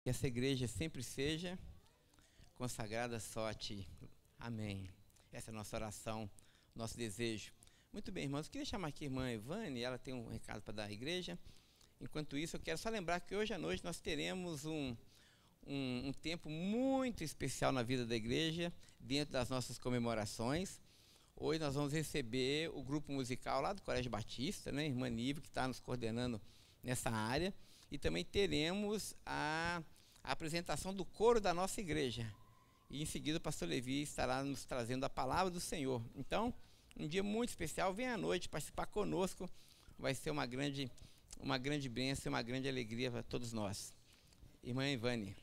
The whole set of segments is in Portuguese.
Que essa igreja sempre seja consagrada só a Ti. Amém. Essa é a nossa oração, nosso desejo. Muito bem, irmãos. Eu queria chamar aqui a irmã Evane, ela tem um recado para dar à igreja. Enquanto isso, eu quero só lembrar que hoje à noite nós teremos um tempo muito especial na vida da igreja, dentro das nossas comemorações. Hoje nós vamos receber o grupo musical lá do Colégio Batista, né, irmã Nível, que está nos coordenando nessa área. E também teremos a apresentação do coro da nossa igreja. E em seguida o pastor Levi estará nos trazendo a palavra do Senhor. Então, um dia muito especial, venha à noite participar conosco. Vai ser uma grande bênção, uma grande alegria para todos nós. Irmã Ivane.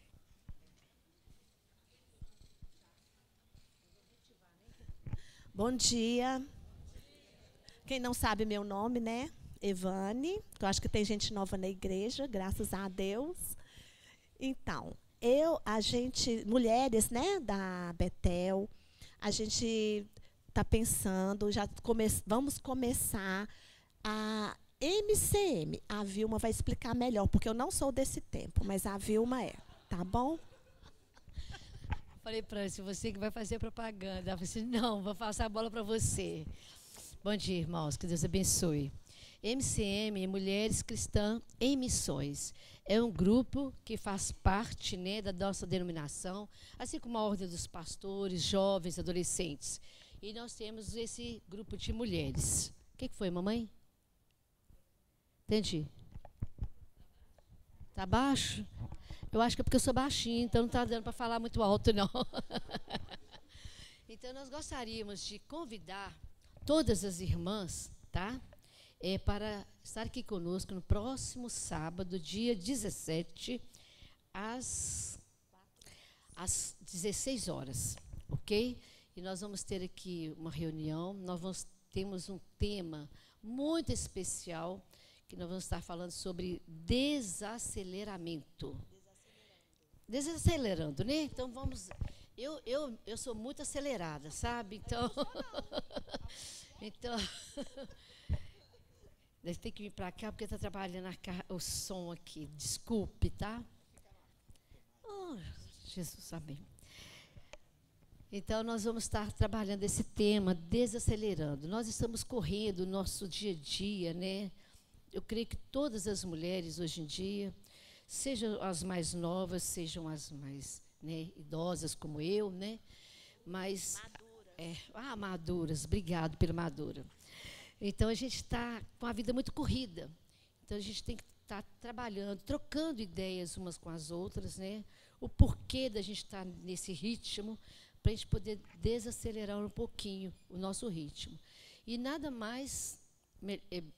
Bom dia. Quem não sabe meu nome, né? Evane. Eu acho que tem gente nova na igreja, graças a Deus. Então, a gente, mulheres, né, da Betel, a gente está pensando, vamos começar a MCM. A Vilma vai explicar melhor, porque eu não sou desse tempo, mas a Vilma é, tá bom? Falei para ela, se você que vai fazer propaganda. Ela falou assim, não, vou passar a bola para você. Bom dia, irmãos, que Deus abençoe. MCM, Mulheres Cristãs em Missões, é um grupo que faz parte, né, da nossa denominação, assim como a Ordem dos Pastores, Jovens, Adolescentes. E nós temos esse grupo de mulheres. O que foi, mamãe? Entendi. Tá baixo? Eu acho que é porque eu sou baixinha, então não está dando para falar muito alto, não. Então, nós gostaríamos de convidar todas as irmãs, tá? Para estar aqui conosco no próximo sábado, dia 17, às 16 horas, ok? E nós vamos ter aqui uma reunião, temos um tema muito especial, que nós vamos estar falando sobre desaceleramento. Desacelerando, né? Então vamos. Eu sou muito acelerada, sabe? Então deve ter que vir para cá porque está trabalhando o som aqui. Desculpe, tá? Oh, Jesus, amém. Então nós vamos estar trabalhando esse tema, desacelerando. Nós estamos correndo o nosso dia a dia, né? Eu creio que todas as mulheres hoje em dia, sejam as mais novas, sejam as mais, né, idosas como eu, né? Mas maduras, obrigado pela madura. Então a gente está com a vida muito corrida. Então a gente tem que estar trabalhando, trocando ideias umas com as outras, né? O porquê da gente estar nesse ritmo, para a gente poder desacelerar um pouquinho o nosso ritmo. E nada mais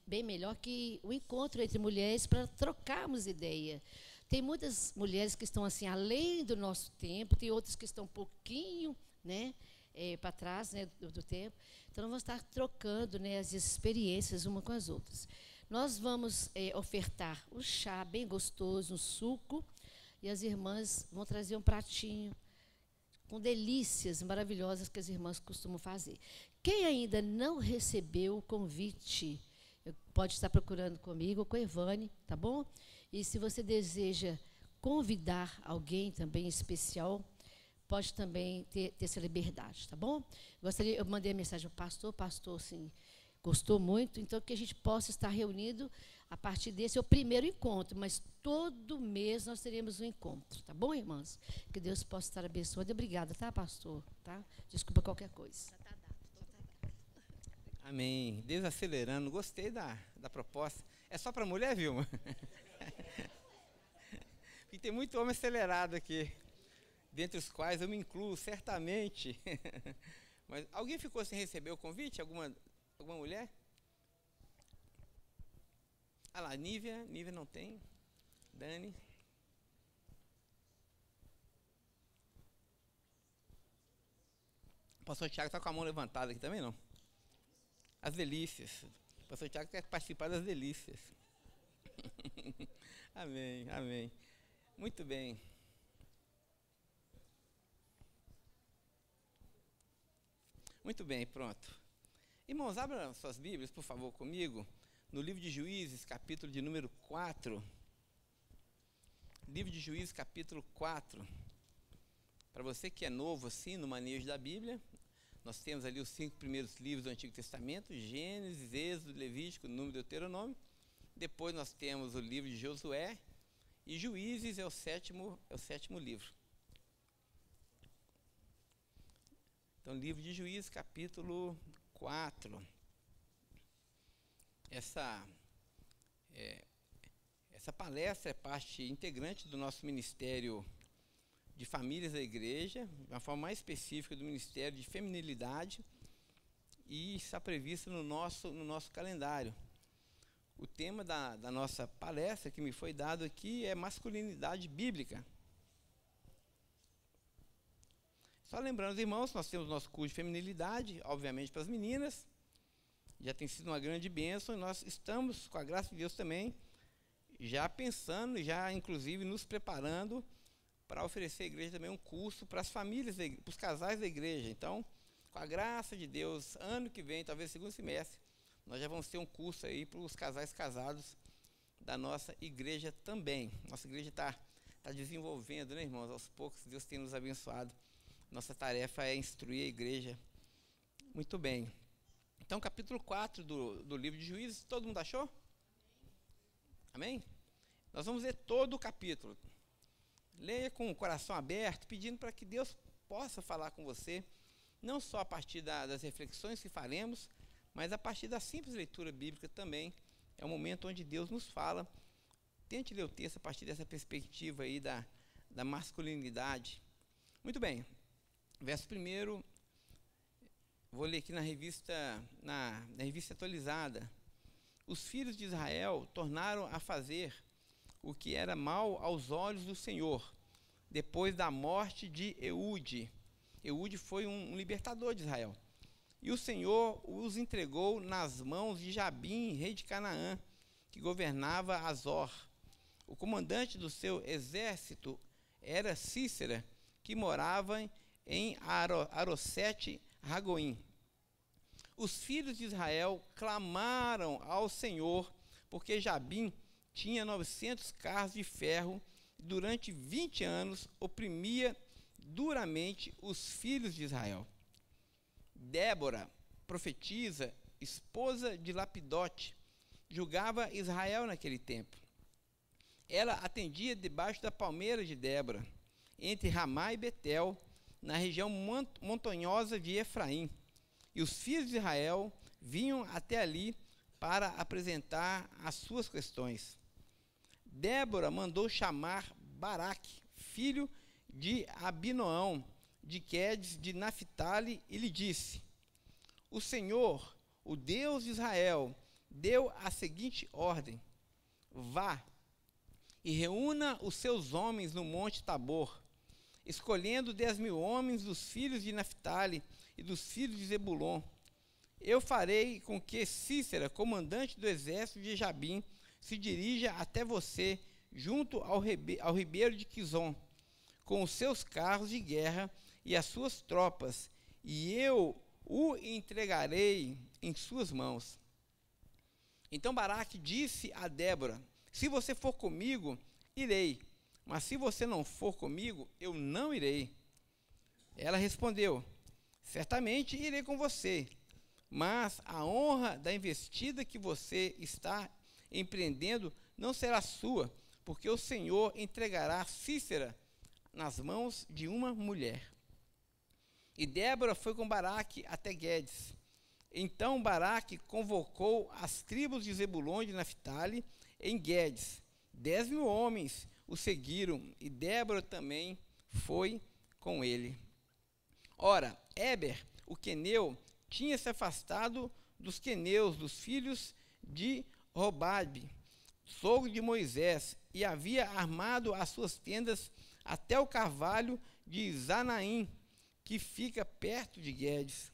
bem melhor que o encontro entre mulheres para trocarmos ideia. Tem muitas mulheres que estão assim além do nosso tempo, tem outras que estão um pouquinho, né, para trás, né, do tempo. Então nós vamos estar trocando, né, as experiências uma com as outras. Nós vamos ofertar um chá bem gostoso, um suco, e as irmãs vão trazer um pratinho com delícias maravilhosas que as irmãs costumam fazer. Quem ainda não recebeu o convite, pode estar procurando comigo ou com a Evane, tá bom? E se você deseja convidar alguém também especial, pode também ter essa liberdade, tá bom? Eu mandei a mensagem ao pastor, assim, gostou muito, então que a gente possa estar reunido a partir desse é o primeiro encontro, mas todo mês nós teremos um encontro, tá bom, irmãs? Que Deus possa estar abençoando. Obrigada, tá, pastor? Tá? Desculpa qualquer coisa. Amém. Desacelerando. Gostei da proposta. É só para mulher, Vilma? Porque tem muito homem acelerado aqui, dentre os quais eu me incluo, certamente. Mas alguém ficou sem receber o convite? Alguma mulher? Ah lá, Nívia não tem. Dani. O pastor Tiago está com a mão levantada aqui também, não? As delícias. O pastor Tiago quer participar das delícias. Amém, amém. Muito bem. Muito bem, pronto. Irmãos, abram suas Bíblias, por favor, comigo, no livro de Juízes, capítulo de número 4. Livro de Juízes, capítulo 4. Para você que é novo assim no manejo da Bíblia, nós temos ali os 5 primeiros livros do Antigo Testamento: Gênesis, Êxodo, Levítico, Número, Deuteronômio. Depois nós temos o livro de Josué, e Juízes é o sétimo livro. Então, livro de Juízes, capítulo 4. Essa palestra é parte integrante do nosso ministério de famílias da igreja, de uma forma mais específica do ministério de feminilidade, e está prevista no nosso calendário. O tema da nossa palestra que me foi dado aqui é masculinidade bíblica. Só lembrando, irmãos, nós temos nosso curso de feminilidade, obviamente para as meninas, já tem sido uma grande bênção, e nós estamos, com a graça de Deus também, já pensando, já inclusive nos preparando para oferecer à igreja também um curso para as famílias, para os casais da igreja. Então, com a graça de Deus, ano que vem, talvez segundo semestre, nós já vamos ter um curso aí para os casais casados da nossa igreja também. Nossa igreja está desenvolvendo, né, irmãos? Aos poucos, Deus tem nos abençoado. Nossa tarefa é instruir a igreja. Muito bem. Então, capítulo 4 do livro de Juízes, todo mundo achou? Amém? Nós vamos ler todo o capítulo. Leia com o coração aberto, pedindo para que Deus possa falar com você, não só a partir das reflexões que faremos, mas a partir da simples leitura bíblica também. É um momento onde Deus nos fala. Tente ler o texto a partir dessa perspectiva aí da masculinidade. Muito bem. Verso 1, vou ler aqui na revista atualizada. Os filhos de Israel tornaram a fazer o que era mal aos olhos do Senhor, depois da morte de Eude. Eude foi um libertador de Israel. E o Senhor os entregou nas mãos de Jabim, rei de Canaã, que governava Azor. O comandante do seu exército era Cícera, que morava em Arosete Ragoim. Os filhos de Israel clamaram ao Senhor, porque Jabim tinha 900 carros de ferro e durante 20 anos oprimia duramente os filhos de Israel. Débora, profetisa, esposa de Lapidote, julgava Israel naquele tempo. Ela atendia debaixo da palmeira de Débora, entre Ramá e Betel, na região montanhosa de Efraim. E os filhos de Israel vinham até ali para apresentar as suas questões. Débora mandou chamar Baraque, filho de Abinoão, de Quedes, de Naphtali, e lhe disse: o Senhor, o Deus de Israel, deu a seguinte ordem: vá e reúna os seus homens no monte Tabor, escolhendo 10.000 homens dos filhos de Naphtali e dos filhos de Zebulon. Eu farei com que Cícera, comandante do exército de Jabim, se dirija até você, junto ao ribeiro de Quizon, com os seus carros de guerra e as suas tropas, e eu o entregarei em suas mãos. Então Baraque disse a Débora: se você for comigo, irei, mas se você não for comigo, eu não irei. Ela respondeu: certamente irei com você, mas a honra da investida que você está empreendendo não será sua, porque o Senhor entregará Cícera nas mãos de uma mulher. E Débora foi com Baraque até Guedes. Então Baraque convocou as tribos de Zebulon e de Naphtali em Guedes. 10.000 homens o seguiram, e Débora também foi com ele. Ora, Éber, o queneu, tinha se afastado dos queneus, dos filhos de Robabe, sogro de Moisés, e havia armado as suas tendas até o carvalho de Zanaim, que fica perto de Guedes.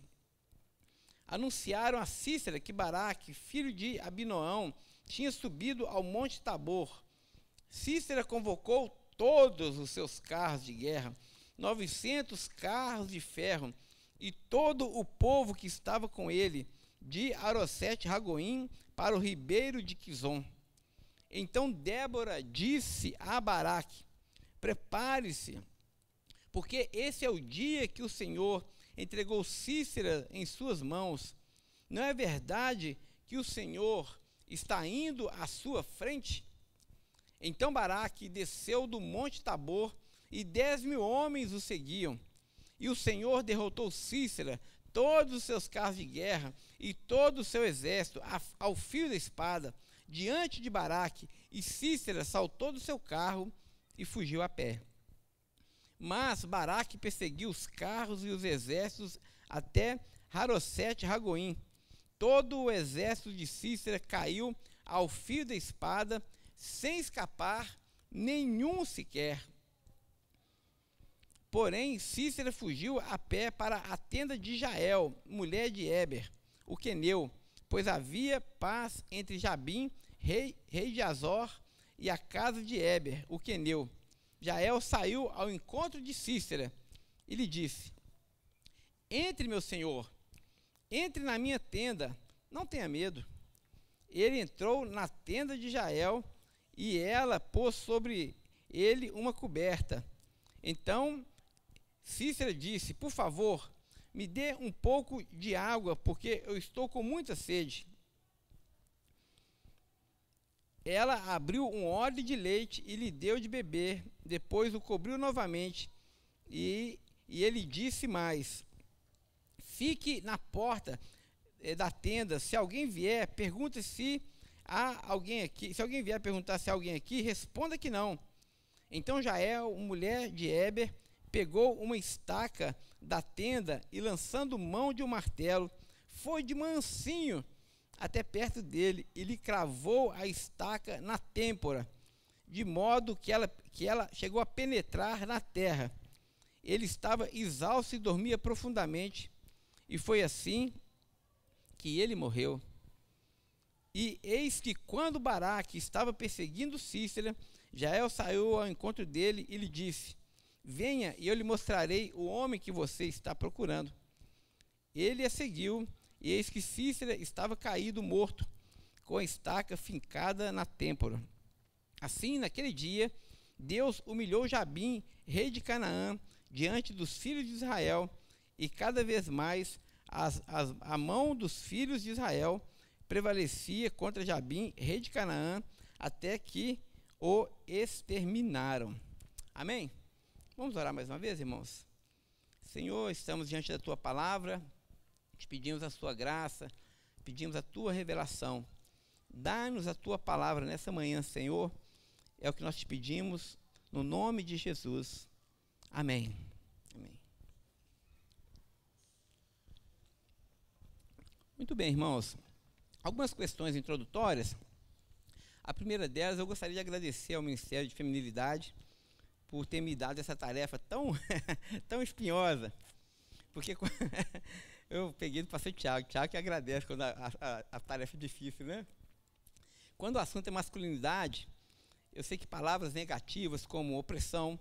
Anunciaram a Cícera que Baraque, filho de Abinoão, tinha subido ao monte Tabor. Cícera convocou todos os seus carros de guerra, 900 carros de ferro, e todo o povo que estava com ele, de Arosete Ragoim para o ribeiro de Quizon. Então Débora disse a Baraque: prepare-se, porque esse é o dia que o Senhor entregou Cícera em suas mãos. Não é verdade que o Senhor está indo à sua frente? Então Baraque desceu do monte Tabor, e 10.000 homens o seguiam. E o Senhor derrotou Cícera, todos os seus carros de guerra e todo o seu exército ao fio da espada, diante de Baraque, e Cícera saltou do seu carro e fugiu a pé. Mas Baraque perseguiu os carros e os exércitos até Harosete-Ragoim. Todo o exército de Cícera caiu ao fio da espada, sem escapar nenhum sequer. Porém, Cícera fugiu a pé para a tenda de Jael, mulher de Éber, o queneu, pois havia paz entre Jabim, rei de Azor, e a casa de Éber, o queneu. Jael saiu ao encontro de Cícera e lhe disse: entre, meu senhor, entre na minha tenda, não tenha medo. Ele entrou na tenda de Jael, e ela pôs sobre ele uma coberta. Então Cícera disse: por favor, me dê um pouco de água, porque eu estou com muita sede. Ela abriu um odre de leite e lhe deu de beber. Depois o cobriu novamente. E ele disse mais: fique na porta da tenda. Se alguém vier, pergunta se há alguém aqui. Se alguém vier perguntar se há alguém aqui, responda que não. Então Jael, mulher de Éber, pegou uma estaca da tenda e, lançando mão de um martelo, foi de mansinho até perto dele e lhe cravou a estaca na têmpora, de modo que ela chegou a penetrar na terra. Ele estava exausto e dormia profundamente, e foi assim que ele morreu. E eis que, quando Baraque estava perseguindo Cícera, Jael saiu ao encontro dele e lhe disse: venha, e eu lhe mostrarei o homem que você está procurando. Ele a seguiu, e eis que Cícera estava caído morto, com a estaca fincada na têmpora. Assim, naquele dia, Deus humilhou Jabim, rei de Canaã, diante dos filhos de Israel, e cada vez mais a mão dos filhos de Israel prevalecia contra Jabim, rei de Canaã, até que o exterminaram. Amém? Vamos orar mais uma vez, irmãos? Senhor, estamos diante da Tua palavra, te pedimos a Sua graça, pedimos a Tua revelação. Dá-nos a Tua palavra nessa manhã, Senhor, é o que nós te pedimos, no nome de Jesus. Amém. Amém. Muito bem, irmãos. Algumas questões introdutórias. A primeira delas, eu gostaria de agradecer ao Ministério de Feminilidade por ter me dado essa tarefa tão, tão espinhosa. Porque eu peguei do pastor Tiago que agradece quando a tarefa é difícil, né? Quando o assunto é masculinidade, eu sei que palavras negativas como opressão,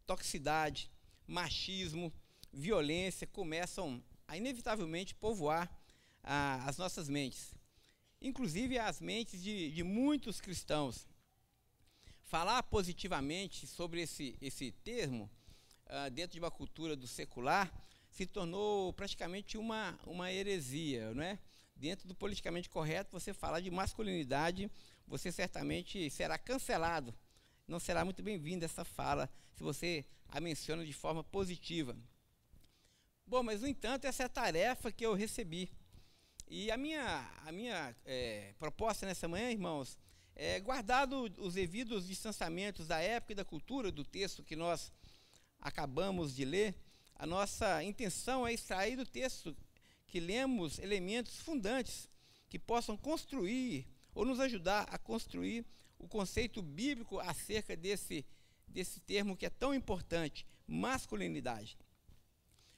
toxicidade, machismo, violência começam a inevitavelmente povoar as nossas mentes, inclusive as mentes de muitos cristãos. Falar positivamente sobre esse termo, dentro de uma cultura do secular, se tornou praticamente uma heresia, não é? Dentro do politicamente correto, você falar de masculinidade, você certamente será cancelado. Não será muito bem-vinda essa fala, se você a menciona de forma positiva. Bom, mas, no entanto, essa é a tarefa que eu recebi. E a minha proposta nessa manhã, irmãos, guardado os devidos distanciamentos da época e da cultura do texto que nós acabamos de ler, a nossa intenção é extrair do texto que lemos elementos fundantes que possam construir ou nos ajudar a construir o conceito bíblico acerca desse termo que é tão importante, masculinidade.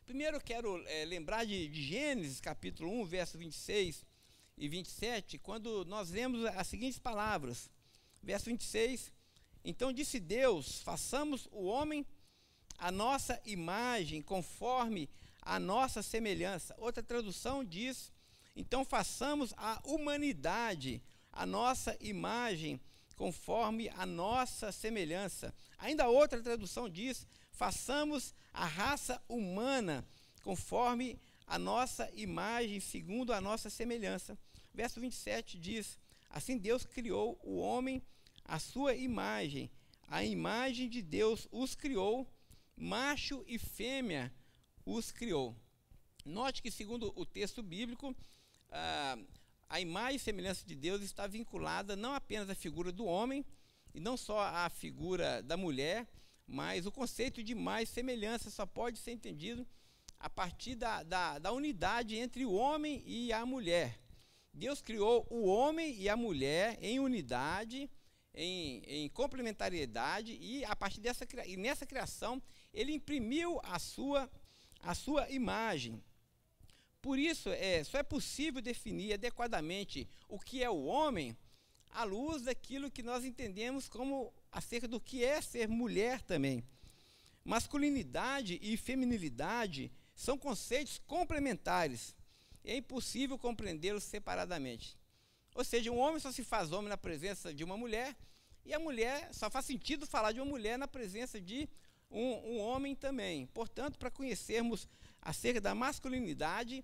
Primeiro eu quero lembrar de Gênesis, capítulo 1, versos 26 e 27, quando nós lemos as seguintes palavras. Verso 26, então disse Deus, façamos o homem a nossa imagem, conforme a nossa semelhança. Outra tradução diz, então façamos a humanidade a nossa imagem, conforme a nossa semelhança. Ainda outra tradução diz: façamos a raça humana conforme a nossa imagem, segundo a nossa semelhança. Verso 27 diz: assim Deus criou o homem à sua imagem, a imagem de Deus os criou, macho e fêmea os criou. Note que, segundo o texto bíblico, a imagem e semelhança de Deus está vinculada não apenas à figura do homem, e não só à figura da mulher, mas o conceito de imagem e semelhança só pode ser entendido a partir da unidade entre o homem e a mulher. Deus criou o homem e a mulher em unidade, em complementariedade, e a partir nessa criação ele imprimiu a sua imagem. Por isso, só é possível definir adequadamente o que é o homem à luz daquilo que nós entendemos como acerca do que é ser mulher também. Masculinidade e feminilidade são conceitos complementares. É impossível compreendê-los separadamente. Ou seja, um homem só se faz homem na presença de uma mulher, e a mulher só faz sentido falar de uma mulher na presença de um homem também. Portanto, para conhecermos acerca da masculinidade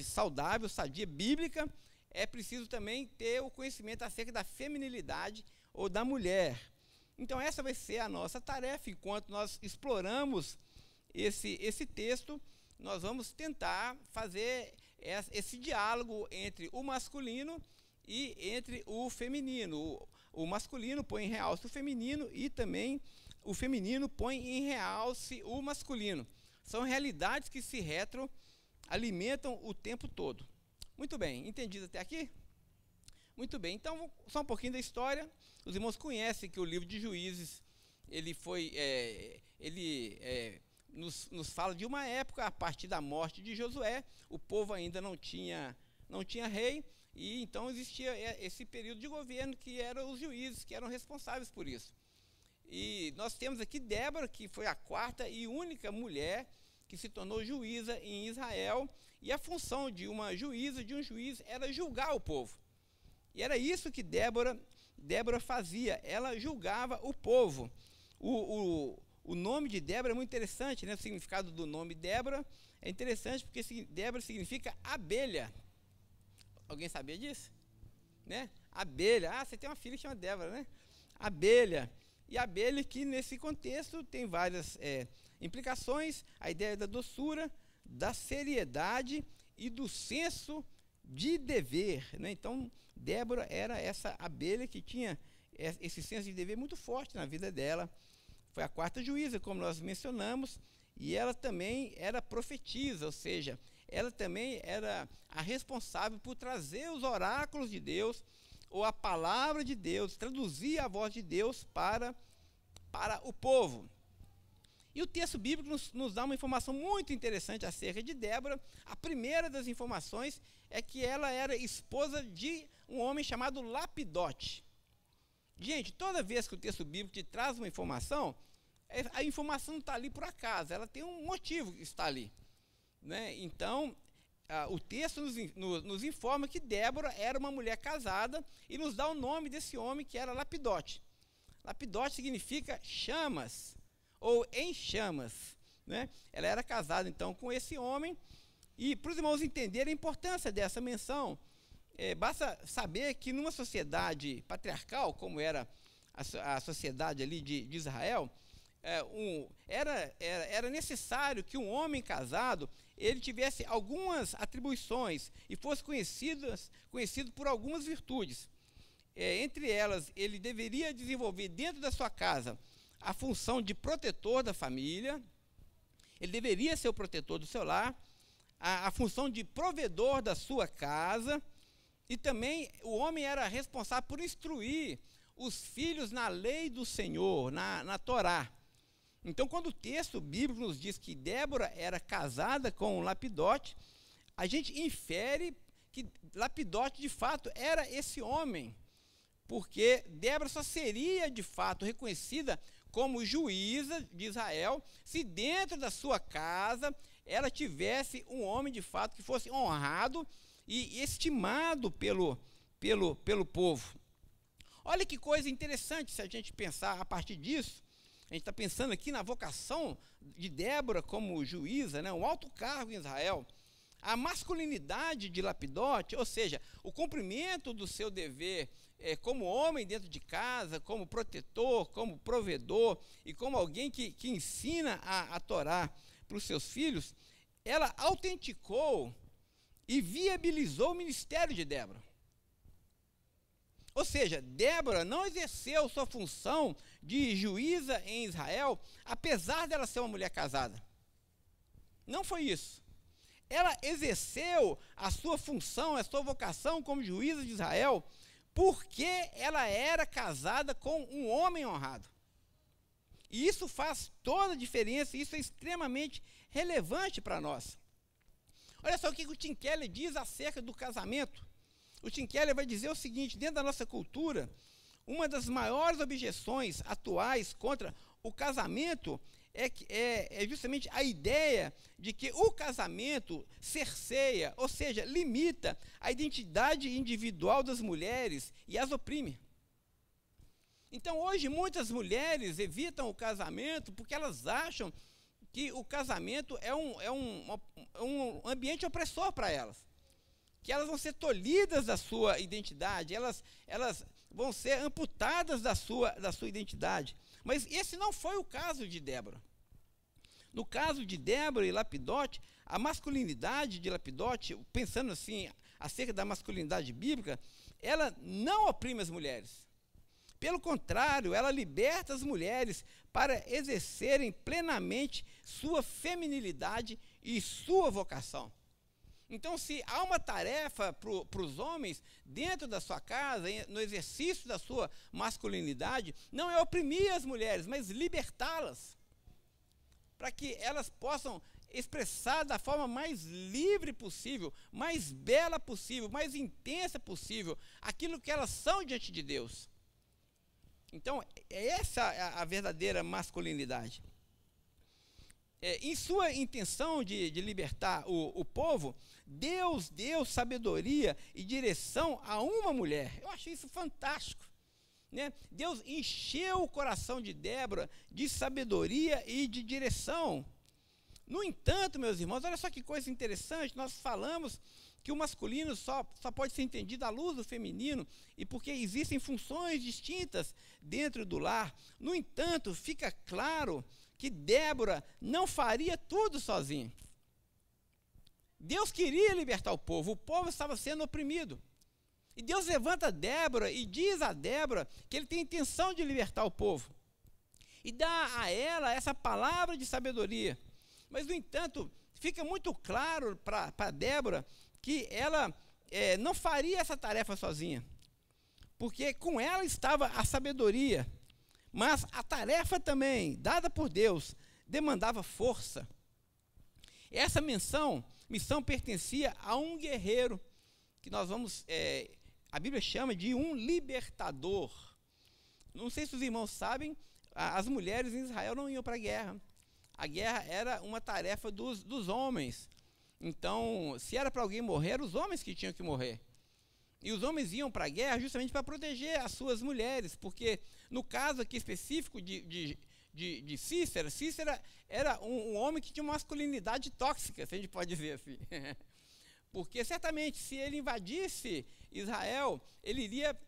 saudável, sadia, bíblica, é preciso também ter o conhecimento acerca da feminilidade ou da mulher. Então, essa vai ser a nossa tarefa. Enquanto nós exploramos esse texto, nós vamos tentar fazer esse diálogo entre o masculino e entre o feminino. O masculino põe em realce o feminino e também o feminino põe em realce o masculino. São realidades que se retroalimentam o tempo todo. Muito bem, entendido até aqui? Muito bem, então, só um pouquinho da história. Os irmãos conhecem que o livro de Juízes, nos fala de uma época, a partir da morte de Josué, o povo ainda não tinha rei, e então existia esse período de governo que eram os juízes, que eram responsáveis por isso. E nós temos aqui Débora, que foi a quarta e única mulher que se tornou juíza em Israel, e a função de uma juíza, de um juiz, era julgar o povo. E era isso que Débora fazia, ela julgava o povo. O nome de Débora é muito interessante, né? O significado do nome Débora é interessante, porque Débora significa abelha. Alguém sabia disso? Né? Abelha. Ah, você tem uma filha que chama Débora, né? Abelha. E abelha que, nesse contexto, tem várias implicações. A ideia da doçura, da seriedade e do senso de dever, né? Então, Débora era essa abelha que tinha esse senso de dever muito forte na vida dela. Foi a quarta juíza, como nós mencionamos, e ela também era profetisa, ou seja, ela também era a responsável por trazer os oráculos de Deus, ou a palavra de Deus, traduzir a voz de Deus para o povo. E o texto bíblico nos dá uma informação muito interessante acerca de Débora. A primeira das informações é que ela era esposa de um homem chamado Lapidote. Gente, toda vez que o texto bíblico te traz uma informação, a informação não está ali por acaso, ela tem um motivo que está ali, né? Então, o texto nos informa que Débora era uma mulher casada e nos dá o nome desse homem, que era Lapidote. Lapidote significa chamas, ou em chamas, né? Ela era casada, então, com esse homem, e para os irmãos entenderem a importância dessa menção, basta saber que numa sociedade patriarcal, como era a sociedade ali de Israel, era necessário que um homem casado ele tivesse algumas atribuições e fosse conhecido por algumas virtudes. Entre elas, ele deveria desenvolver dentro da sua casa a função de protetor da família, ele deveria ser o protetor do seu lar, a função de provedor da sua casa, e também o homem era responsável por instruir os filhos na lei do Senhor, na Torá. Então, quando o texto bíblico nos diz que Débora era casada com Lapidote, a gente infere que Lapidote, de fato, era esse homem, porque Débora só seria, de fato, reconhecida como juíza de Israel se dentro da sua casa ela tivesse um homem, de fato, que fosse honrado e estimado pelo povo. Olha que coisa interessante se a gente pensar a partir disso. A gente está pensando aqui na vocação de Débora como juíza, né, um alto cargo em Israel. A masculinidade de Lapidote, ou seja, o cumprimento do seu dever como homem dentro de casa, como protetor, como provedor e como alguém que ensina a Torá para os seus filhos, ela autenticou e viabilizou o ministério de Débora. Ou seja, Débora não exerceu sua função de juíza em Israel, apesar dela ser uma mulher casada. Não foi isso. Ela exerceu a sua função, a sua vocação como juíza de Israel, porque ela era casada com um homem honrado. E isso faz toda a diferença, isso é extremamente relevante para nós. Olha só o que o Tim Keller diz acerca do casamento. O Tim Keller vai dizer o seguinte: dentro da nossa cultura, uma das maiores objeções atuais contra o casamento é justamente a ideia de que o casamento cerceia, ou seja, limita a identidade individual das mulheres e as oprime. Então, hoje, muitas mulheres evitam o casamento porque elas acham que o casamento é um ambiente opressor para elas, que elas vão ser tolhidas da sua identidade, elas vão ser amputadas da sua identidade. Mas esse não foi o caso de Débora. No caso de Débora e Lapidote, a masculinidade de Lapidote, pensando assim, acerca da masculinidade bíblica, ela não oprime as mulheres. Pelo contrário, ela liberta as mulheres para exercerem plenamente sua feminilidade e sua vocação. Então, se há uma tarefa para os homens dentro da sua casa, no exercício da sua masculinidade, não é oprimir as mulheres, mas libertá-las, para que elas possam expressar da forma mais livre possível, mais bela possível, mais intensa possível, aquilo que elas são diante de Deus. Então, essa é a verdadeira masculinidade. Em sua intenção de libertar o povo, Deus deu sabedoria e direção a uma mulher. Eu achei isso fantástico, né? Deus encheu o coração de Débora de sabedoria e de direção. No entanto, meus irmãos, olha só que coisa interessante, nós falamos que o masculino só pode ser entendido à luz do feminino, e porque existem funções distintas dentro do lar. No entanto, fica claro que Débora não faria tudo sozinha. Deus queria libertar o povo estava sendo oprimido. E Deus levanta Débora e diz a Débora que ele tem intenção de libertar o povo. E dá a ela essa palavra de sabedoria. Mas, no entanto, fica muito claro para Débora que ela não faria essa tarefa sozinha. Porque com ela estava a sabedoria. Mas a tarefa também, dada por Deus, demandava força. Essa missão pertencia a um guerreiro, que nós vamos, a Bíblia chama de um libertador. Não sei se os irmãos sabem, as mulheres em Israel não iam para a guerra. A guerra era uma tarefa dos homens. Então, se era para alguém morrer, eram os homens que tinham que morrer. E os homens iam para a guerra justamente para proteger as suas mulheres, porque no caso aqui específico de Cícera, Cícera era um homem que tinha uma masculinidade tóxica, se a gente pode dizer assim. Porque certamente se ele invadisse Israel, ele iria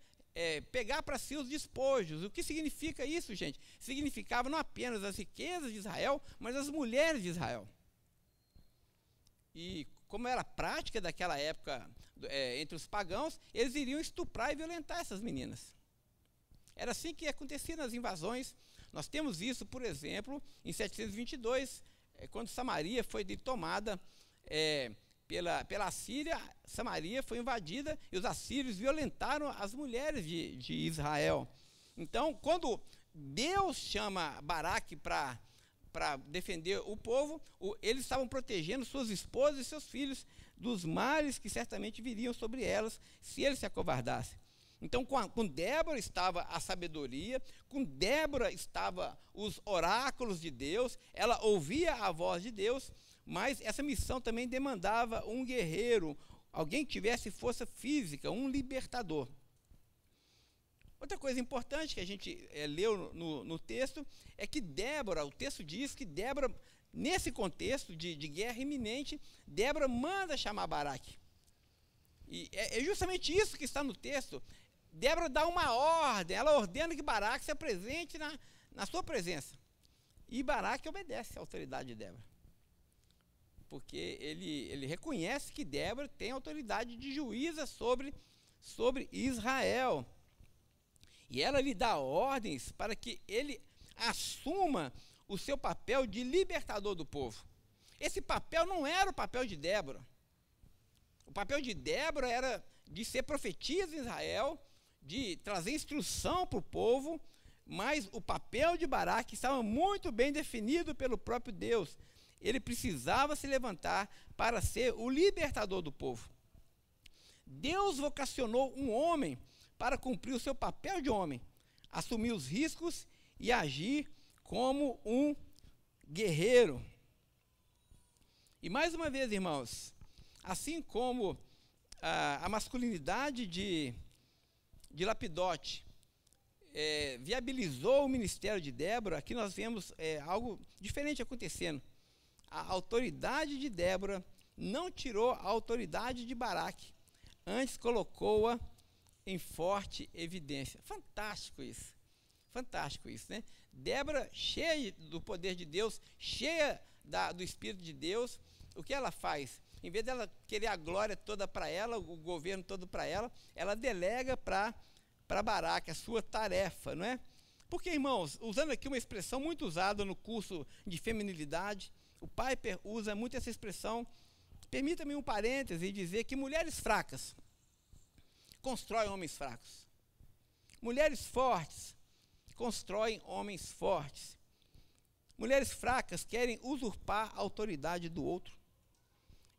pegar para si os despojos. O que significa isso, gente? Significava não apenas as riquezas de Israel, mas as mulheres de Israel. E como era a prática daquela época entre os pagãos, eles iriam estuprar e violentar essas meninas. Era assim que acontecia nas invasões. Nós temos isso, por exemplo, em 722, quando Samaria foi tomada pela Assíria. Samaria foi invadida e os assírios violentaram as mulheres de Israel. Então, quando Deus chama Baraque para defender o povo, eles estavam protegendo suas esposas e seus filhos dos males que certamente viriam sobre elas se eles se acovardassem. Então, com Débora estava a sabedoria, com Débora estava os oráculos de Deus, ela ouvia a voz de Deus, mas essa missão também demandava um guerreiro, alguém que tivesse força física, um libertador. Outra coisa importante que a gente leu no texto é que Débora, o texto diz que Débora, nesse contexto de guerra iminente, Débora manda chamar Baraque. E é justamente isso que está no texto. Débora dá uma ordem, ela ordena que Baraque se apresente na sua presença. E Baraque obedece à autoridade de Débora. Porque ele reconhece que Débora tem autoridade de juíza sobre Israel. E ela lhe dá ordens para que ele assuma o seu papel de libertador do povo. Esse papel não era o papel de Débora. O papel de Débora era de ser profetisa em Israel, de trazer instrução para o povo, mas o papel de Baraque estava muito bem definido pelo próprio Deus. Ele precisava se levantar para ser o libertador do povo. Deus vocacionou um homem para cumprir o seu papel de homem, assumir os riscos e agir como um guerreiro. E mais uma vez, irmãos, assim como a masculinidade de Lapidote viabilizou o ministério de Débora, aqui nós vemos algo diferente acontecendo. A autoridade de Débora não tirou a autoridade de Baraque, antes colocou-a em forte evidência. Fantástico isso, né? Débora, cheia do poder de Deus, cheia do Espírito de Deus, o que ela faz? Em vez dela querer a glória toda para ela, o governo todo para ela, ela delega para Baraque a sua tarefa, não é? Porque, irmãos, usando aqui uma expressão muito usada no curso de feminilidade, o Piper usa muito essa expressão. Permita-me um parêntese e dizer que mulheres fracas constroem homens fracos. Mulheres fortes constroem homens fortes. Mulheres fracas querem usurpar a autoridade do outro.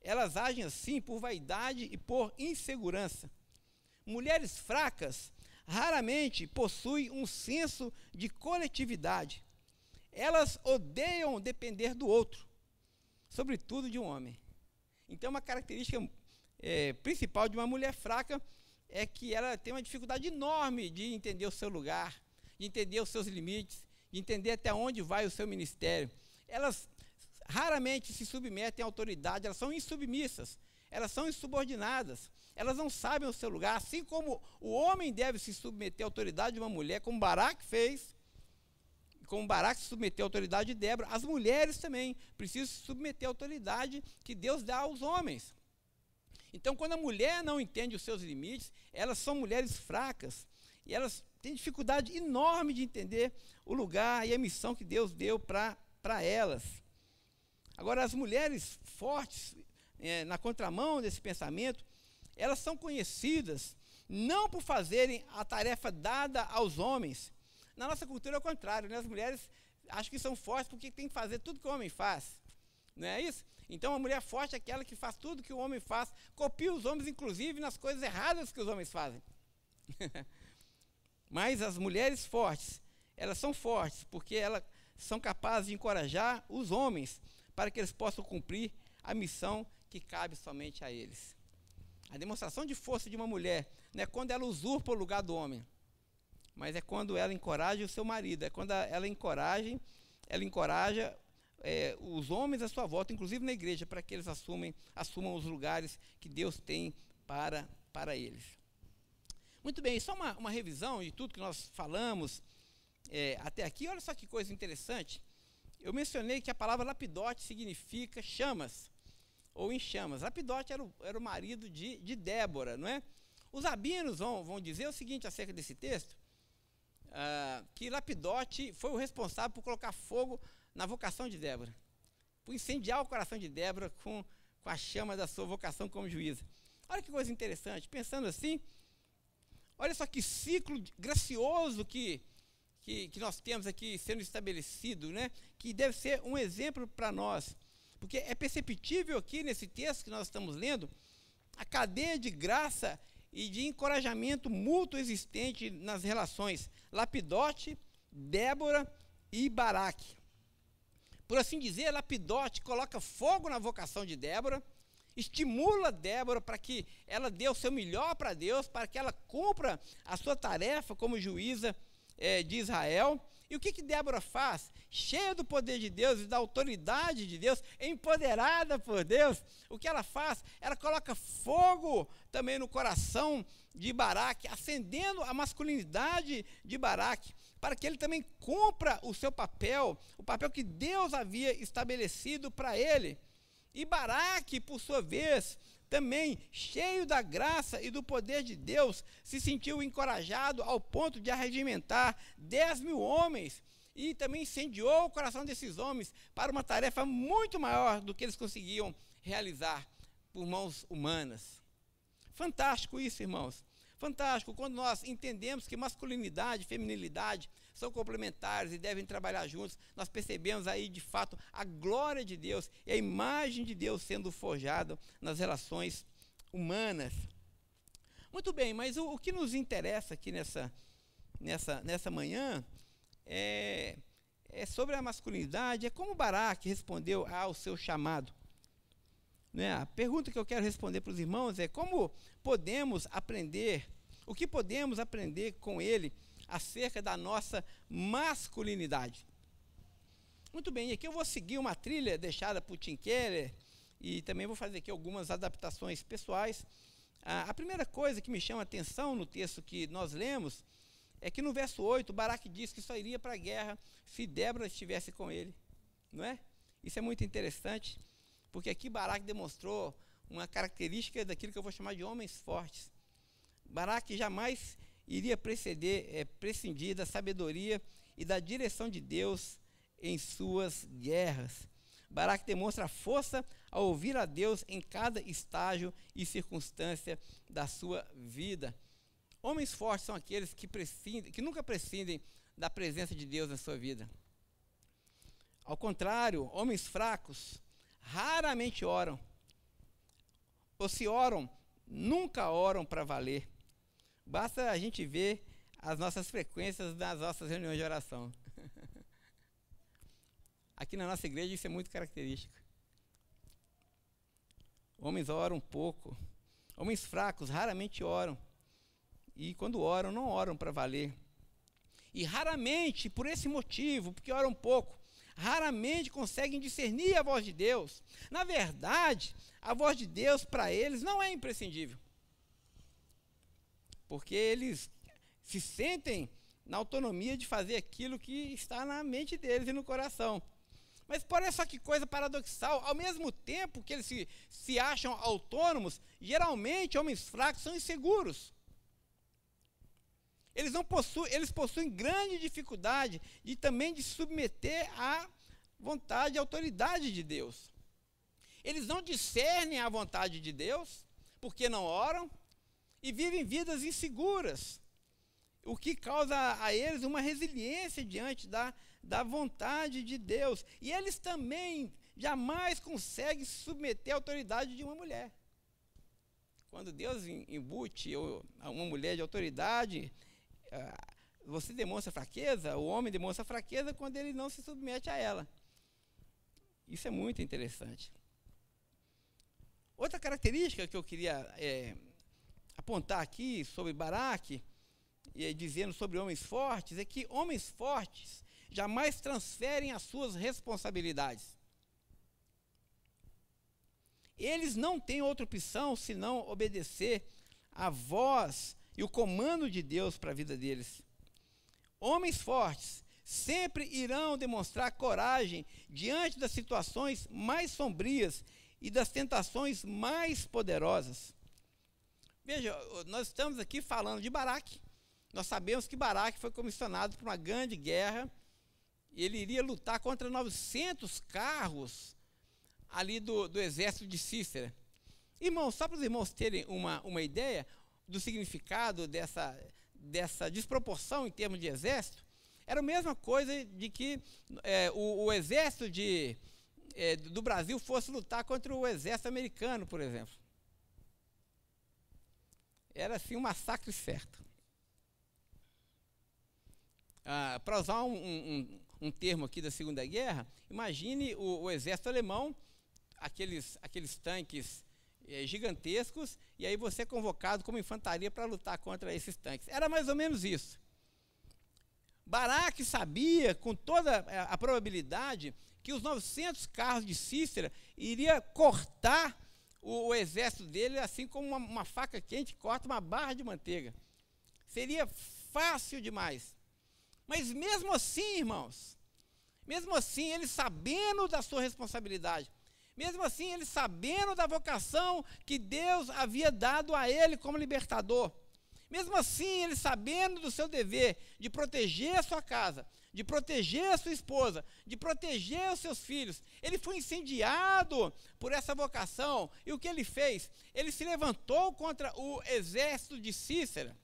Elas agem assim por vaidade e por insegurança. Mulheres fracas raramente possuem um senso de coletividade. Elas odeiam depender do outro, sobretudo de um homem. Então, uma característica principal de uma mulher fraca é que ela tem uma dificuldade enorme de entender o seu lugar, de entender os seus limites, de entender até onde vai o seu ministério. Elas raramente se submetem à autoridade, elas são insubmissas, elas são insubordinadas, elas não sabem o seu lugar, assim como o homem deve se submeter à autoridade de uma mulher, como Baraque fez, como Baraque se submeteu à autoridade de Débora, as mulheres também precisam se submeter à autoridade que Deus dá aos homens. Então, quando a mulher não entende os seus limites, elas são mulheres fracas, e elas têm dificuldade enorme de entender o lugar e a missão que Deus deu para elas. Agora, as mulheres fortes, na contramão desse pensamento, elas são conhecidas não por fazerem a tarefa dada aos homens. Na nossa cultura é o contrário, né? As mulheres acham que são fortes porque tem que fazer tudo que o homem faz. Não é isso? Então, a mulher forte é aquela que faz tudo que o homem faz, copia os homens, inclusive, nas coisas erradas que os homens fazem. Mas as mulheres fortes, elas são fortes porque elas são capazes de encorajar os homens para que eles possam cumprir a missão que cabe somente a eles. A demonstração de força de uma mulher não é quando ela usurpa o lugar do homem, mas é quando ela encoraja o seu marido, é quando ela encoraja os homens à sua volta, inclusive na igreja, para que eles assumam os lugares que Deus tem para eles. Muito bem, só uma revisão de tudo que nós falamos até aqui. Olha só que coisa interessante. Eu mencionei que a palavra Lapidote significa chamas, ou em chamas. Lapidote era o marido de Débora, não é? Os rabinos vão dizer o seguinte acerca desse texto, que Lapidote foi o responsável por colocar fogo na vocação de Débora, por incendiar o coração de Débora com a chama da sua vocação como juíza. Olha que coisa interessante, pensando assim, olha só que ciclo gracioso que nós temos aqui sendo estabelecido, né? Que deve ser um exemplo para nós, porque é perceptível aqui nesse texto que nós estamos lendo, a cadeia de graça e de encorajamento mútuo existente nas relações Lapidote, Débora e Baraque. Por assim dizer, Lapidote coloca fogo na vocação de Débora estimula Débora para que ela dê o seu melhor para Deus, para que ela cumpra a sua tarefa como juíza de Israel. E o que Débora faz? Cheia do poder de Deus e da autoridade de Deus, empoderada por Deus, o que ela faz? Ela coloca fogo também no coração de Baraque, acendendo a masculinidade de Baraque, para que ele também cumpra o seu papel, o papel que Deus havia estabelecido para ele. E Baraque, por sua vez, também cheio da graça e do poder de Deus, se sentiu encorajado ao ponto de arregimentar 10.000 homens e também incendiou o coração desses homens para uma tarefa muito maior do que eles conseguiam realizar por mãos humanas. Fantástico isso, irmãos. Fantástico quando nós entendemos que masculinidade e feminilidade são complementares e devem trabalhar juntos. Nós percebemos aí, de fato, a glória de Deus e a imagem de Deus sendo forjada nas relações humanas. Muito bem, mas o que nos interessa aqui nessa manhã é sobre a masculinidade, é como Baraque respondeu ao seu chamado. Né? A pergunta que eu quero responder para os irmãos é como podemos aprender, o que podemos aprender com ele acerca da nossa masculinidade. Muito bem, aqui eu vou seguir uma trilha deixada por Tim Keller e também vou fazer aqui algumas adaptações pessoais. A primeira coisa que me chama a atenção no texto que nós lemos é que no verso 8, Baraque diz que só iria para a guerra se Débora estivesse com ele, não é? Isso é muito interessante, porque aqui Baraque demonstrou uma característica daquilo que eu vou chamar de homens fortes. Baraque jamais iria prescindir da sabedoria e da direção de Deus em suas guerras. Baraque demonstra a força ao ouvir a Deus em cada estágio e circunstância da sua vida. Homens fortes são aqueles que nunca prescindem da presença de Deus na sua vida. Ao contrário, homens fracos raramente oram, ou se oram, nunca oram para valer. Basta a gente ver as nossas frequências nas nossas reuniões de oração. Aqui na nossa igreja isso é muito característico. Homens oram pouco, homens fracos raramente oram, e quando oram, não oram para valer. E raramente, por esse motivo, porque oram pouco, raramente conseguem discernir a voz de Deus. Na verdade, a voz de Deus para eles não é imprescindível, porque eles se sentem na autonomia de fazer aquilo que está na mente deles e no coração. Mas olha só que coisa paradoxal, ao mesmo tempo que eles se acham autônomos, geralmente homens fracos são inseguros. Eles possuem grande dificuldade e também de se submeter à vontade e autoridade de Deus. Eles não discernem a vontade de Deus, porque não oram, e vivem vidas inseguras, o que causa a eles uma resiliência diante da vontade de Deus. E eles também jamais conseguem se submeter à autoridade de uma mulher. Quando Deus embute uma mulher de autoridade, você demonstra fraqueza, o homem demonstra fraqueza quando ele não se submete a ela. Isso é muito interessante. Outra característica que eu queria apontar aqui sobre Baraque, dizendo sobre homens fortes, é que homens fortes jamais transferem as suas responsabilidades. Eles não têm outra opção senão obedecer à voz e o comando de Deus para a vida deles. Homens fortes sempre irão demonstrar coragem diante das situações mais sombrias e das tentações mais poderosas. Veja, nós estamos aqui falando de Baraque. Nós sabemos que Baraque foi comissionado para uma grande guerra. Ele iria lutar contra 900 carros ali do exército de Cícera. Irmãos, só para os irmãos terem uma ideia do significado dessa desproporção em termos de exército, era a mesma coisa de que o exército do Brasil fosse lutar contra o exército americano, por exemplo. Era assim um massacre certo. Para usar um termo aqui da Segunda Guerra, imagine o exército alemão, aqueles tanques gigantescos, e aí você é convocado como infantaria para lutar contra esses tanques. Era mais ou menos isso. Baraque sabia, com toda a probabilidade, que os 900 carros de Cícera iria cortar o exército dele, assim como uma faca quente corta uma barra de manteiga. Seria fácil demais. Mas mesmo assim, irmãos, mesmo assim, ele sabendo da sua responsabilidade, mesmo assim, ele sabendo da vocação que Deus havia dado a ele como libertador, mesmo assim, ele sabendo do seu dever de proteger a sua casa, de proteger a sua esposa, de proteger os seus filhos, ele foi incendiado por essa vocação. E o que ele fez? Ele se levantou contra o exército de Cícera,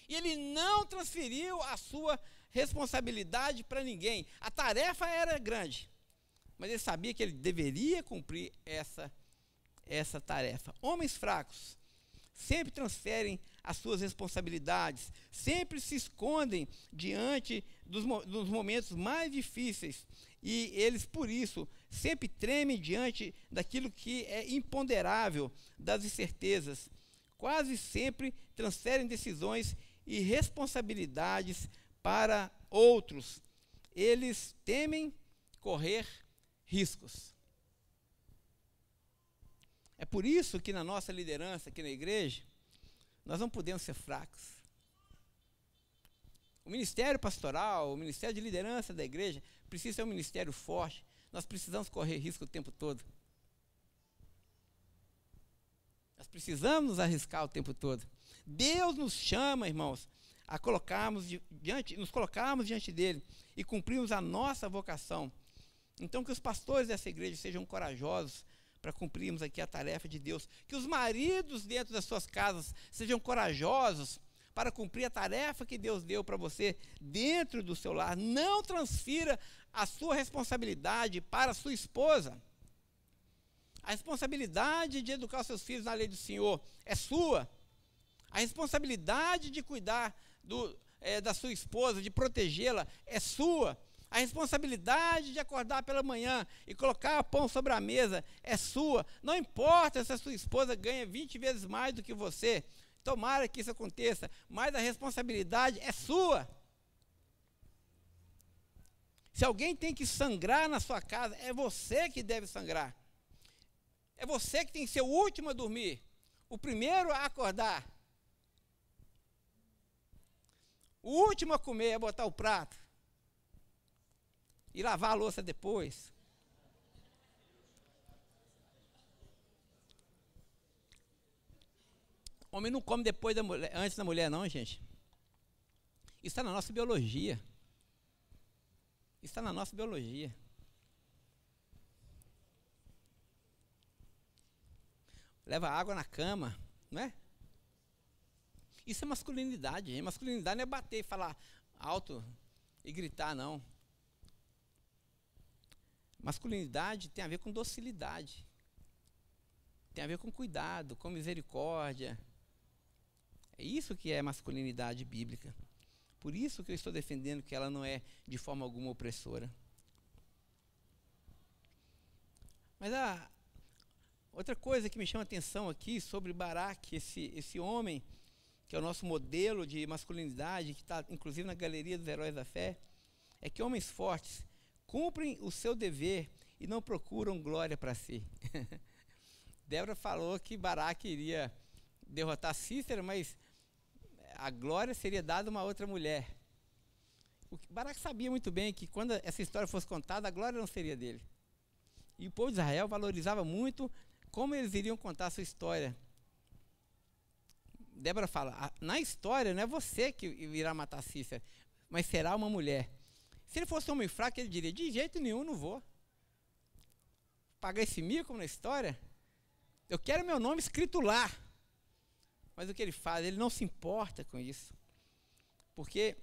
e ele não transferiu a sua responsabilidade para ninguém. A tarefa era grande, mas ele sabia que ele deveria cumprir essa tarefa. Homens fracos sempre transferem as suas responsabilidades, sempre se escondem diante dos momentos mais difíceis, e eles, por isso, sempre tremem diante daquilo que é imponderável, das incertezas. Quase sempre transferem decisões e responsabilidades para outros. Eles temem correr riscos. É por isso que na nossa liderança aqui na igreja, nós não podemos ser fracos. O ministério pastoral, o ministério de liderança da igreja, precisa ser um ministério forte. Nós precisamos correr risco o tempo todo. Nós precisamos nos arriscar o tempo todo. Deus nos chama, irmãos, a nos colocarmos diante dele e cumprirmos a nossa vocação. Então, que os pastores dessa igreja sejam corajosos para cumprirmos aqui a tarefa de Deus. Que os maridos dentro das suas casas sejam corajosos para cumprir a tarefa que Deus deu para você dentro do seu lar. Não transfira a sua responsabilidade para a sua esposa. A responsabilidade de educar os seus filhos na lei do Senhor é sua. A responsabilidade de cuidar da sua esposa, de protegê-la, é sua. A responsabilidade de acordar pela manhã e colocar pão sobre a mesa é sua. Não importa se a sua esposa ganha 20 vezes mais do que você. Tomara que isso aconteça, mas a responsabilidade é sua. Se alguém tem que sangrar na sua casa, é você que deve sangrar. É você que tem que ser o último a dormir, o primeiro a acordar, o último a comer, a botar o prato e lavar a louça depois. Homem não come depois da mulher, antes da mulher, não, gente. Isso está na nossa biologia. Isso está na nossa biologia. Leva água na cama, não é? Isso é masculinidade, hein? Masculinidade não é bater e falar alto e gritar, não. Masculinidade tem a ver com docilidade. Tem a ver com cuidado, com misericórdia. É isso que é masculinidade bíblica. Por isso que eu estou defendendo que ela não é de forma alguma opressora. Mas outra coisa que me chama a atenção aqui sobre Baraque, esse homem, que é o nosso modelo de masculinidade, que está inclusive na galeria dos heróis da fé, é que homens fortes cumprem o seu dever e não procuram glória para si. Débora falou que Baraque iria derrotar Cícera, mas a glória seria dada a uma outra mulher. Baraque sabia muito bem que quando essa história fosse contada, a glória não seria dele. E o povo de Israel valorizava muito como eles iriam contar a sua história. Débora fala, na história não é você que irá matar Cícera, mas será uma mulher. Se ele fosse um homem fraco, ele diria, de jeito nenhum, não vou pagar esse mico na história. Eu quero meu nome escrito lá. Mas o que ele faz? Ele não se importa com isso. Porque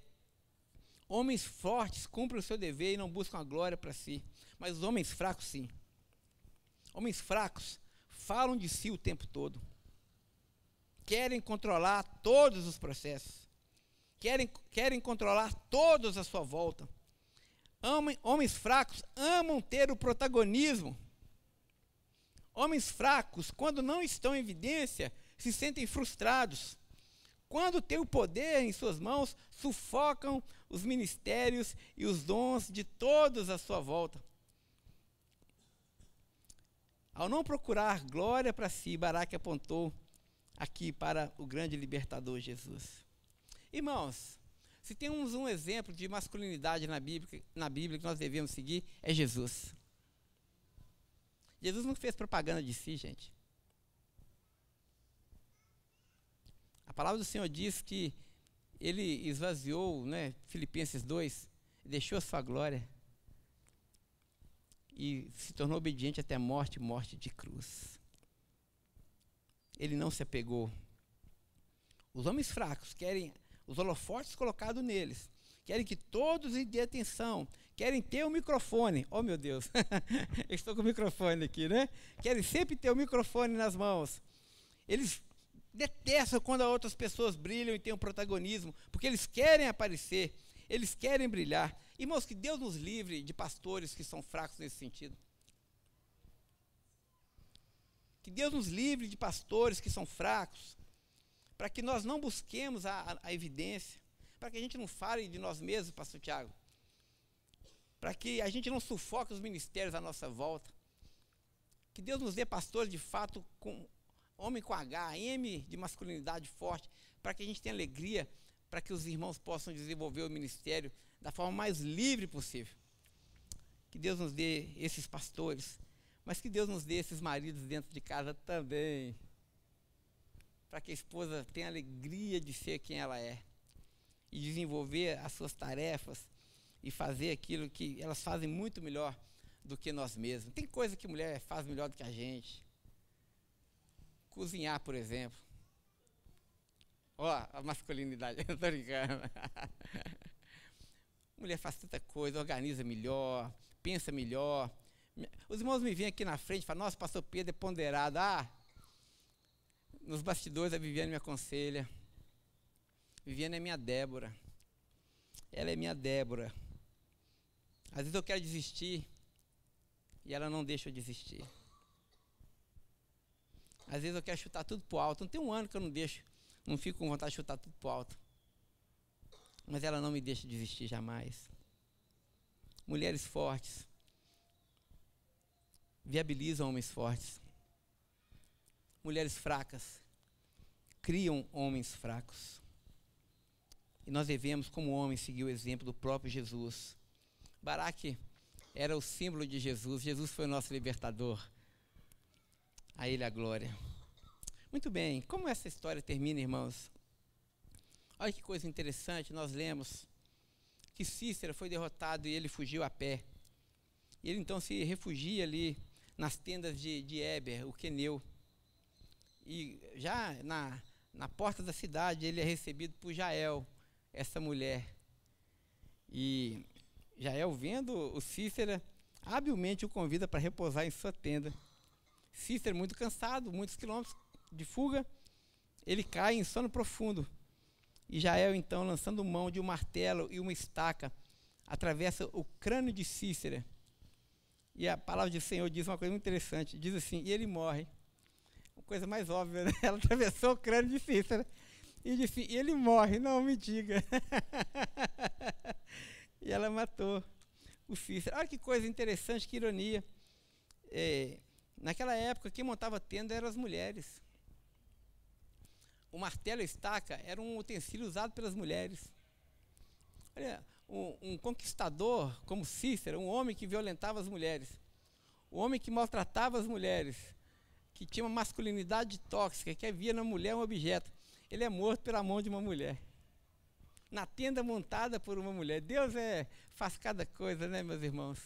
homens fortes cumprem o seu dever e não buscam a glória para si. Mas os homens fracos, sim. Homens fracos falam de si o tempo todo. Querem controlar todos os processos. Querem controlar todos à sua volta. Homens fracos amam ter o protagonismo. Homens fracos, quando não estão em evidência, se sentem frustrados. Quando têm o poder em suas mãos, sufocam os ministérios e os dons de todos à sua volta. Ao não procurar glória para si, Baraque apontou aqui para o grande libertador Jesus. Irmãos, se temos um exemplo de masculinidade na Bíblia que nós devemos seguir, é Jesus. Jesus não fez propaganda de si, gente. A palavra do Senhor diz que ele esvaziou, né, Filipenses 2, deixou a sua glória e se tornou obediente até a morte, morte de cruz. Ele não se apegou. Os homens fracos querem os holofotes colocados neles, querem que todos lhe dêem atenção, querem ter o microfone. Oh, meu Deus, eu estou com o microfone aqui, né? Querem sempre ter o microfone nas mãos. Eles detestam quando outras pessoas brilham e têm um protagonismo, porque eles querem aparecer, eles querem brilhar. Irmãos, que Deus nos livre de pastores que são fracos nesse sentido. Que Deus nos livre de pastores que são fracos, para que nós não busquemos a evidência, para que a gente não fale de nós mesmos, pastor Tiago, para que a gente não sufoque os ministérios à nossa volta. Que Deus nos dê pastores de fato, com homem com H, M de masculinidade forte, para que a gente tenha alegria, para que os irmãos possam desenvolver o ministério da forma mais livre possível. Que Deus nos dê esses pastores, mas que Deus nos dê esses maridos dentro de casa também, para que a esposa tenha alegria de ser quem ela é e desenvolver as suas tarefas e fazer aquilo que elas fazem muito melhor do que nós mesmos. Tem coisa que mulher faz melhor do que a gente. Cozinhar, por exemplo. Ó, a masculinidade, eu estou brincando. Mulher faz tanta coisa, organiza melhor, pensa melhor. Os irmãos me vêm aqui na frente e falam, nossa, pastor Pedro é ponderado. Nos bastidores a Viviane me aconselha. Viviane é minha Débora. Ela é minha Débora. Às vezes eu quero desistir e ela não deixa eu desistir. Às vezes eu quero chutar tudo pro alto. Não tem um ano que eu não fico com vontade de chutar tudo pro alto. Mas ela não me deixa desistir jamais. Mulheres fortes viabilizam homens fortes. Mulheres fracas criam homens fracos. E nós devemos, como homens, seguir o exemplo do próprio Jesus. Baraque era o símbolo de Jesus. Jesus foi o nosso libertador. A Ele a glória. Muito bem, como essa história termina, irmãos? Olha que coisa interessante, nós lemos que Cícera foi derrotado e ele fugiu a pé. Ele então se refugia ali nas tendas de Éber, o queneu. E já na porta da cidade ele é recebido por Jael, essa mulher. E Jael, vendo o Cícera, habilmente o convida para repousar em sua tenda. Cícera, muito cansado, muitos quilômetros de fuga, ele cai em sono profundo. E Jael, então, lançando mão de um martelo e uma estaca, atravessa o crânio de Cícera. E a palavra do Senhor diz uma coisa muito interessante, diz assim, e ele morre. Uma coisa mais óbvia, né? Ela atravessou o crânio de Cícera e disse, e ele morre, não me diga. E ela matou o Cícera. Olha que coisa interessante, que ironia. Naquela época, quem montava tenda eram as mulheres. O martelo e a estaca era um utensílio usado pelas mulheres. Olha, um conquistador como Cícera, um homem que violentava as mulheres, um homem que maltratava as mulheres, que tinha uma masculinidade tóxica, que via na mulher um objeto, ele é morto pela mão de uma mulher. Na tenda montada por uma mulher. Deus faz cada coisa, né, meus irmãos?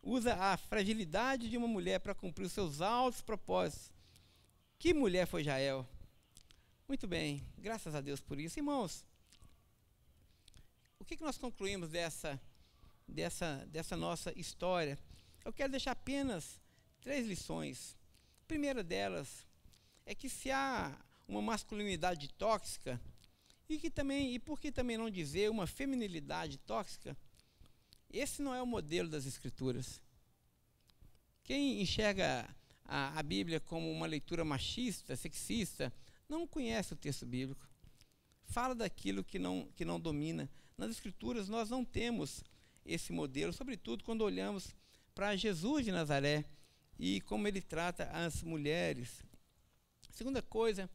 Usa a fragilidade de uma mulher para cumprir os seus altos propósitos. Que mulher foi Jael? Muito bem, graças a Deus por isso. Irmãos, o que nós concluímos dessa nossa história? Eu quero deixar apenas 3 lições. A primeira delas é que se há uma masculinidade tóxica, e por que também não dizer uma feminilidade tóxica, esse não é o modelo das Escrituras. Quem enxerga a Bíblia como uma leitura machista, sexista, não conhece o texto bíblico. Fala daquilo que não domina. Nas Escrituras nós não temos esse modelo, sobretudo quando olhamos para Jesus de Nazaré e como ele trata as mulheres. Segunda coisa,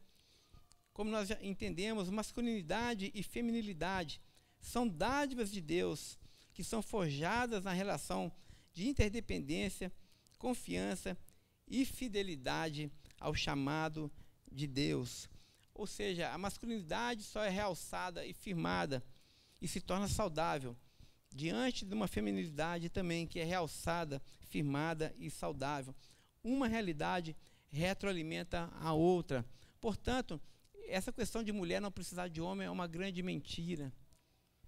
como nós já entendemos, masculinidade e feminilidade são dádivas de Deus que são forjadas na relação de interdependência, confiança e fidelidade ao chamado de Deus. Ou seja, a masculinidade só é realçada e firmada e se torna saudável diante de uma feminilidade também que é realçada, firmada e saudável. Uma realidade retroalimenta a outra. Portanto, essa questão de mulher não precisar de homem é uma grande mentira.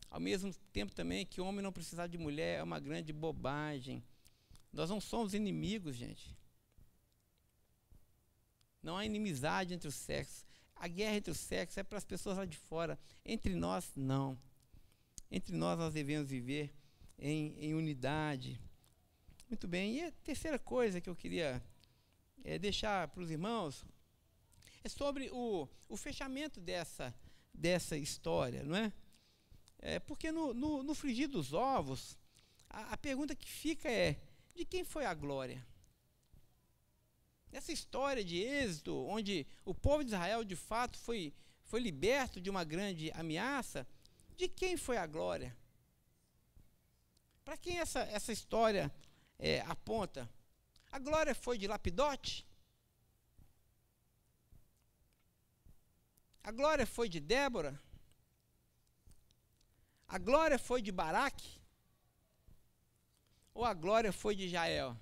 Ao mesmo tempo também que homem não precisar de mulher é uma grande bobagem. Nós não somos inimigos, gente. Não há inimizade entre os sexos. A guerra entre os sexos é para as pessoas lá de fora. Entre nós, não. Entre nós devemos viver em unidade. Muito bem. E a terceira coisa que eu queria deixar para os irmãos é sobre o fechamento dessa história, não é? Porque no frigir dos ovos, a pergunta que fica é: de quem foi a glória? Essa história de Êxodo, onde o povo de Israel de fato foi liberto de uma grande ameaça, de quem foi a glória? Para quem essa história aponta? A glória foi de Lapidote? A glória foi de Débora? A glória foi de Baraque? Ou a glória foi de Jael?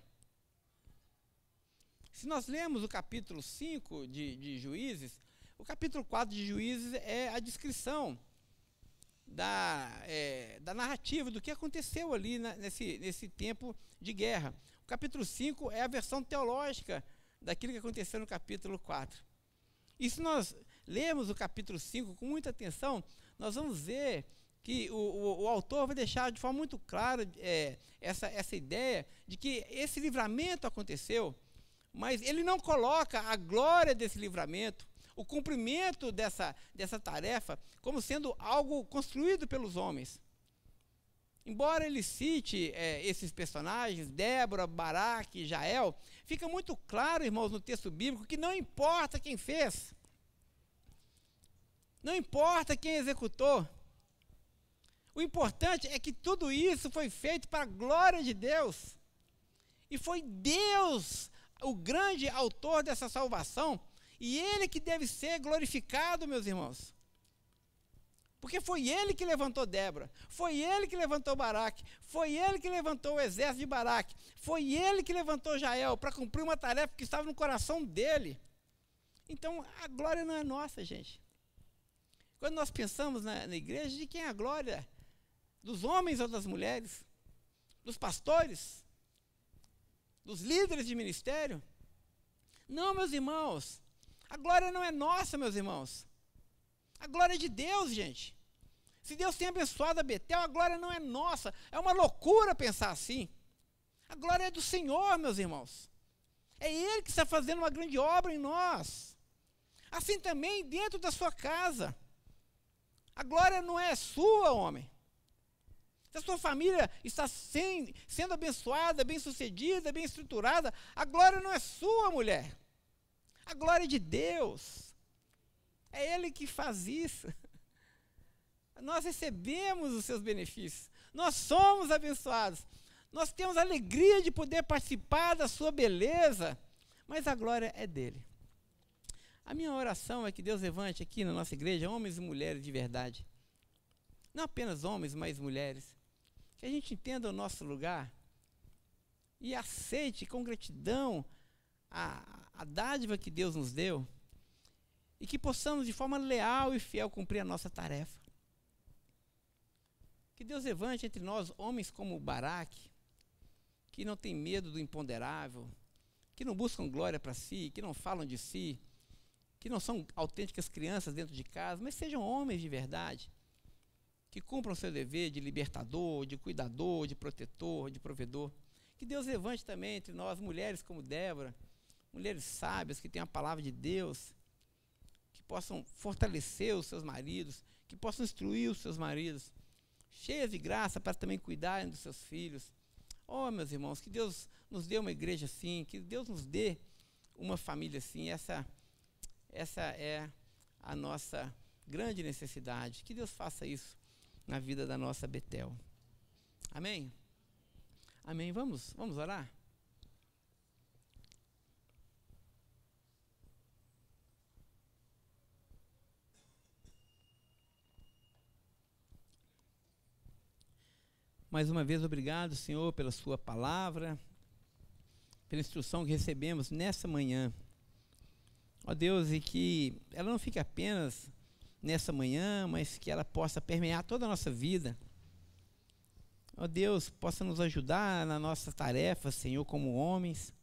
Se nós lemos o capítulo 5 de Juízes, o capítulo 4 de Juízes é a descrição da narrativa do que aconteceu ali nesse tempo de guerra. O capítulo 5 é a versão teológica daquilo que aconteceu no capítulo 4. E se nós lermos o capítulo 5 com muita atenção, nós vamos ver que o autor vai deixar de forma muito clara essa ideia de que esse livramento aconteceu, mas ele não coloca a glória desse livramento, o cumprimento dessa tarefa, como sendo algo construído pelos homens. Embora ele cite esses personagens, Débora, Baraque, Jael, fica muito claro, irmãos, no texto bíblico, que não importa quem fez, não importa quem executou, o importante é que tudo isso foi feito para a glória de Deus, e foi Deus o grande autor dessa salvação, e Ele que deve ser glorificado, meus irmãos. Porque foi Ele que levantou Débora, foi Ele que levantou Baraque, foi Ele que levantou o exército de Baraque, foi Ele que levantou Jael para cumprir uma tarefa que estava no coração dele. Então, a glória não é nossa, gente. Quando nós pensamos na igreja, de quem é a glória? Dos homens ou das mulheres? Dos pastores? Dos líderes de ministério? Não, meus irmãos, a glória não é nossa, meus irmãos. A glória é de Deus, gente. Se Deus tem abençoado a Betel, a glória não é nossa. É uma loucura pensar assim. A glória é do Senhor, meus irmãos. É Ele que está fazendo uma grande obra em nós. Assim também dentro da sua casa. A glória não é sua, homem. Se a sua família está sendo abençoada, bem-sucedida, bem estruturada, a glória não é sua, mulher. A glória é de Deus. É Ele que faz isso. Nós recebemos os seus benefícios. Nós somos abençoados. Nós temos a alegria de poder participar da sua beleza, mas a glória é dele. A minha oração é que Deus levante aqui na nossa igreja homens e mulheres de verdade. Não apenas homens, mas mulheres. Que a gente entenda o nosso lugar e aceite com gratidão a dádiva que Deus nos deu e que possamos de forma leal e fiel cumprir a nossa tarefa. Que Deus levante entre nós homens como Baraque, que não tem medo do imponderável, que não buscam glória para si, que não falam de si, que não são autênticas crianças dentro de casa, mas sejam homens de verdade, que cumpram seu dever de libertador, de cuidador, de protetor, de provedor. Que Deus levante também entre nós mulheres como Débora, mulheres sábias que tenham a palavra de Deus, que possam fortalecer os seus maridos, que possam instruir os seus maridos, cheias de graça para também cuidarem dos seus filhos. Oh, meus irmãos, que Deus nos dê uma igreja assim, que Deus nos dê uma família assim. Essa é a nossa grande necessidade. Que Deus faça isso na vida da nossa Betel. Amém? Amém. Vamos orar? Mais uma vez, obrigado, Senhor, pela sua palavra, pela instrução que recebemos nessa manhã. Ó Deus, e que ela não fique apenas nessa manhã, mas que ela possa permear toda a nossa vida. Ó Deus, possa nos ajudar na nossa tarefa, Senhor, como homens.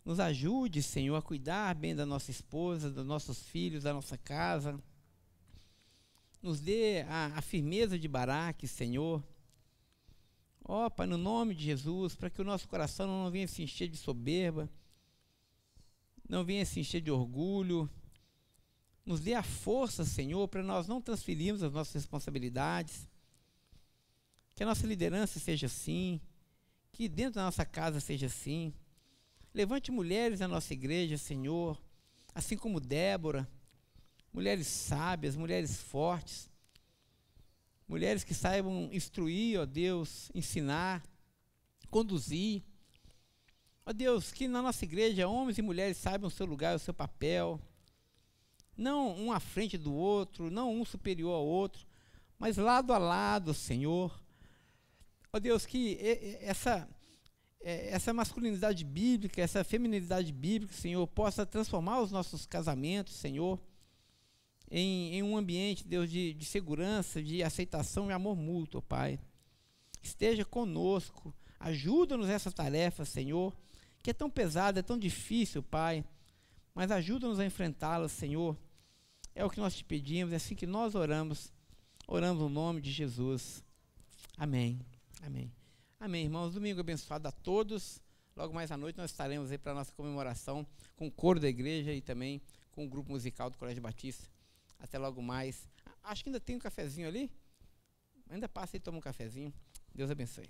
Nos ajude, Senhor, a cuidar bem da nossa esposa, dos nossos filhos, da nossa casa. Nos dê a firmeza de Baraque, Senhor. Ó Pai, no nome de Jesus, para que o nosso coração não venha se encher de soberba, não venha se encher de orgulho. Nos dê a força, Senhor, para nós não transferirmos as nossas responsabilidades. Que a nossa liderança seja assim, que dentro da nossa casa seja assim. Levante mulheres na nossa igreja, Senhor, assim como Débora, mulheres sábias, mulheres fortes, mulheres que saibam instruir, ó Deus, ensinar, conduzir. Ó Deus, que na nossa igreja homens e mulheres saibam o seu lugar, o seu papel, não um à frente do outro, não um superior ao outro, mas lado a lado, Senhor. Ó Deus, que essa masculinidade bíblica, essa feminilidade bíblica, Senhor, possa transformar os nossos casamentos, Senhor, em um ambiente, Deus, de segurança, de aceitação e amor mútuo, Pai. Esteja conosco, ajuda-nos nessa tarefa, Senhor, que é tão pesada, é tão difícil, Pai, mas ajuda-nos a enfrentá-la, Senhor. É o que nós te pedimos, é assim que nós oramos no nome de Jesus. Amém. Amém. Amém, irmãos. Domingo abençoado a todos. Logo mais à noite nós estaremos aí para a nossa comemoração com o coro da igreja e também com o grupo musical do Colégio Batista. Até logo mais. Acho que ainda tem um cafezinho ali. Ainda passa e toma um cafezinho. Deus abençoe.